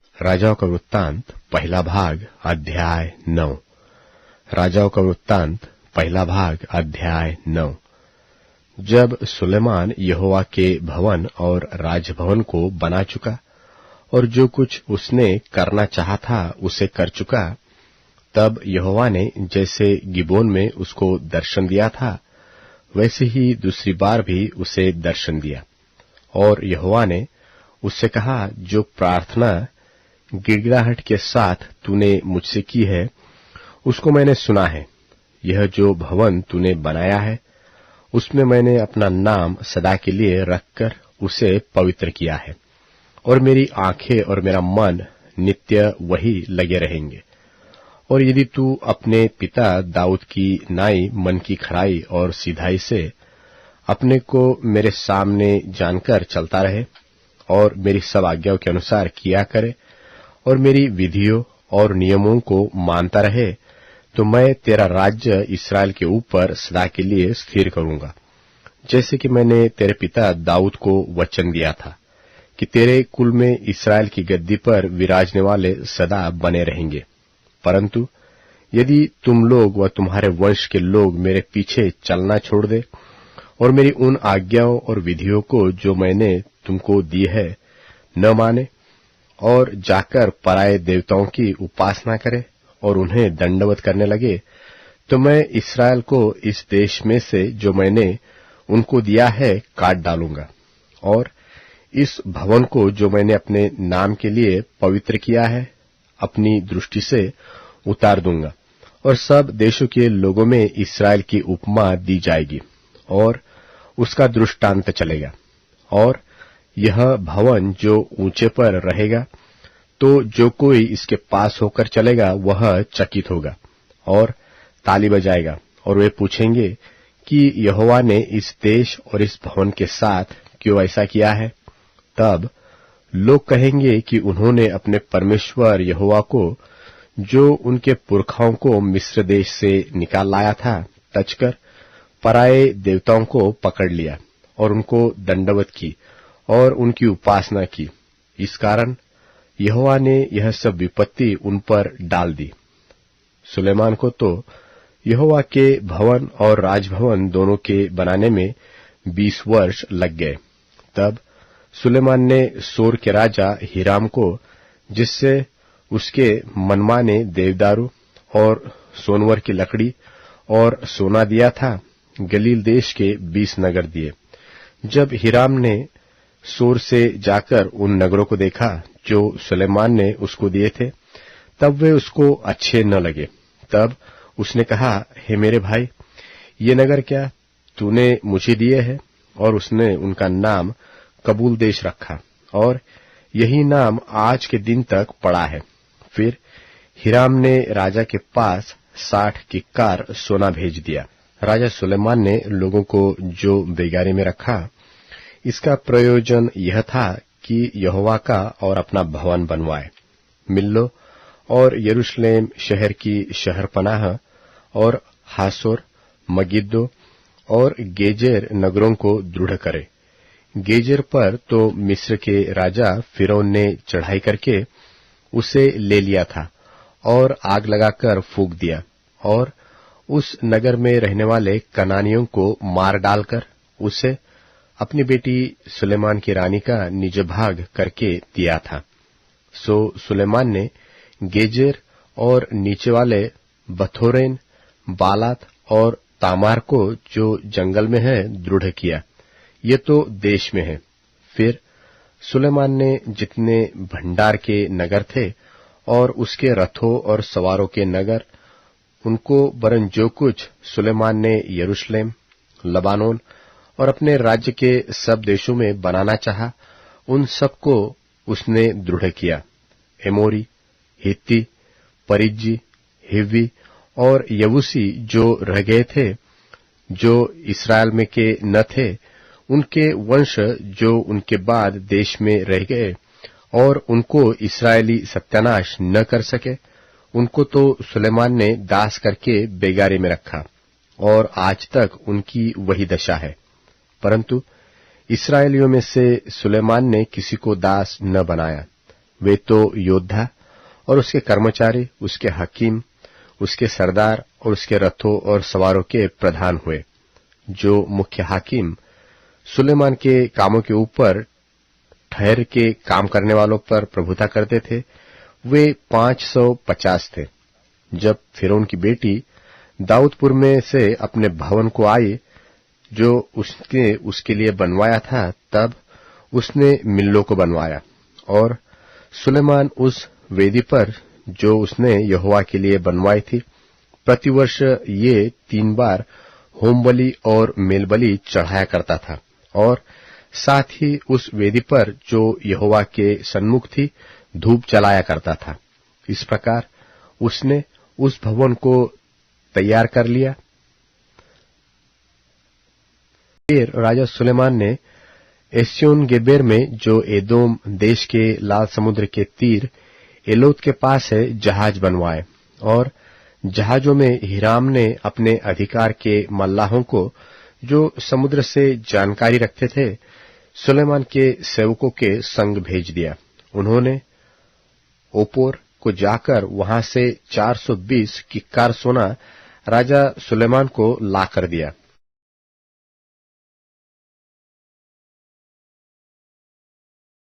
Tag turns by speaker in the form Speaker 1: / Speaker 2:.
Speaker 1: राजाओं का वृत्तांत पहला भाग अध्याय 9। राजाओं का वृत्तांत पहला भाग अध्याय 9। जब सुलेमान यहोवा के भवन और राजभवन को बना चुका और जो कुछ उसने करना चाहा था उसे कर चुका, तब यहोवा ने जैसे गिबोन में उसको दर्शन दिया था वैसे ही दूसरी बार भी उसे दर्शन दिया। और यहोवा ने उससे कहा, जो प्रार्थना गिड़गिड़ाहट के साथ तूने मुझसे की है उसको मैंने सुना है। यह जो भवन तूने बनाया है उसमें मैंने अपना नाम सदा के लिए रखकर उसे पवित्र किया है, और मेरी आंखें और मेरा मन नित्य वही लगे रहेंगे। और यदि तू अपने पिता दाऊद की नाई मन की खराई और सिधाई से अपने को मेरे सामने जानकर चलता रहे और मेरी सब आज्ञाओं के अनुसार किया करे और मेरी विधियों और नियमों को मानता रहे, तो मैं तेरा राज्य इसराइल के ऊपर सदा के लिए स्थिर करूंगा, जैसे कि मैंने तेरे पिता दाऊद को वचन दिया था कि तेरे कुल में इसराइल की गद्दी पर विराजने वाले सदा बने रहेंगे। परंतु यदि तुम लोग व तुम्हारे वंश के लोग मेरे पीछे चलना छोड़ दे और मेरी उन आज्ञाओं और विधियों को जो मैंने तुमको दी है न माने और जाकर पराये देवताओं की उपासना करे और उन्हें दंडवत करने लगे, तो मैं इसराइल को इस देश में से जो मैंने उनको दिया है काट डालूंगा, और इस भवन को जो मैंने अपने नाम के लिए पवित्र किया है अपनी दृष्टि से उतार दूंगा, और सब देशों के लोगों में इसराइल की उपमा दी जाएगी और उसका दृष्टांत चलेगा। और यह भवन जो ऊंचे पर रहेगा, तो जो कोई इसके पास होकर चलेगा वह चकित होगा और ताली बजाएगा, और वे पूछेंगे कि यहोवा ने इस देश और इस भवन के साथ क्यों ऐसा किया है। तब लोग कहेंगे कि उन्होंने अपने परमेश्वर यहोवा को, जो उनके पुरखाओं को मिस्र देश से निकाल लाया था, तजकर पराये देवताओं को पकड़ लिया और उनको दंडवत की और उनकी उपासना की। इस कारण यहोवा ने यह सब विपत्ति उन पर डाल दी। सुलेमान को तो यहोवा के भवन और राजभवन दोनों के बनाने में 20 वर्ष लग गए। तब सुलेमान ने सोर के राजा हीराम को, जिससे उसके मनमाने देवदारू और सोनवर की लकड़ी और सोना दिया था, गलील देश के 20 नगर दिए। जब हीराम ने सोर से जाकर उन नगरों को देखा जो सुलेमान ने उसको दिए थे, तब वे उसको अच्छे न लगे। तब उसने कहा, हे मेरे भाई, ये नगर क्या तूने मुझे दिए हैं? और उसने उनका नाम कबूल देश रखा, और यही नाम आज के दिन तक पड़ा है। फिर हीराम ने राजा के पास 60 किक्कार सोना भेज दिया। राजा सुलेमान ने लोगों को जो बेगारी में रखा, इसका प्रयोजन यह था कि यहोवा का और अपना भवन बनवाए। मिल्लो और यरूशलेम शहर की शहरपनाह और हासोर, मगिद्दो और गेजेर नगरों को दृढ़ करे। गेजेर पर तो मिस्र के राजा फिरौन ने चढ़ाई करके उसे ले लिया था और आग लगाकर फूंक दिया, और उस नगर में रहने वाले कनानियों को मार डालकर उसे अपनी बेटी सुलेमान की रानी का निज भाग करके दिया था। सो सुलेमान ने गेजेर और नीचे वाले बथोरेन, बालात और तामार को, जो जंगल में है, दृढ़ किया। ये तो देश में है। फिर सुलेमान ने जितने भंडार के नगर थे और उसके रथों और सवारों के नगर, उनको वरन जो कुछ सुलेमान ने यरूशलेम, लबानोन और अपने राज्य के सब देशों में बनाना चाहा, उन सबको उसने दृढ़ किया। एमोरी, हित्ती, परिज्जी, हिव्वी और यबूसी जो रह गए थे, जो इसराइल में के न थे, उनके वंश जो उनके बाद देश में रह गए और उनको इसराइली सत्यानाश न कर सके, उनको तो सुलेमान ने दास करके बेगारे में रखा, और आज तक उनकी वही दशा है। परंतु इसराइलियों में से सुलेमान ने किसी को दास न बनाया, वे तो योद्धा और उसके कर्मचारी, उसके हकीम, उसके सरदार और उसके रथों और सवारों के प्रधान हुए। जो मुख्य हाकिम सुलेमान के कामों के ऊपर ठहर के काम करने वालों पर प्रभुता करते थे, वे 550 थे। जब फिरौन की बेटी दाऊदपुर में से अपने भवन को आई जो उसने उसके लिए बनवाया था, तब उसने मिल्लो को बनवाया और सुलेमान उस वेदी पर जो उसने यहोवा के लिए बनवाई थी, प्रतिवर्ष ये 3 बार होमबलि और मेलबलि चढ़ाया करता था और साथ ही उस वेदी पर जो यहोवा के सन्मुख थी धूप जलाया करता था। इस प्रकार उसने उस भवन को तैयार कर लिया। फिर राजा सुलेमान ने एस्योन गेबेर में, जो एदोम देश के लाल समुद्र के तीर एलोत के पास है, जहाज बनवाए और जहाजों में हिराम ने अपने अधिकार के मल्लाहों को, जो समुद्र से जानकारी रखते थे, सुलेमान के सेवकों के संग भेज दिया। उन्होंने ओपोर को जाकर वहां से 420 किक्कार सोना राजा सुलेमान को ला कर दिया।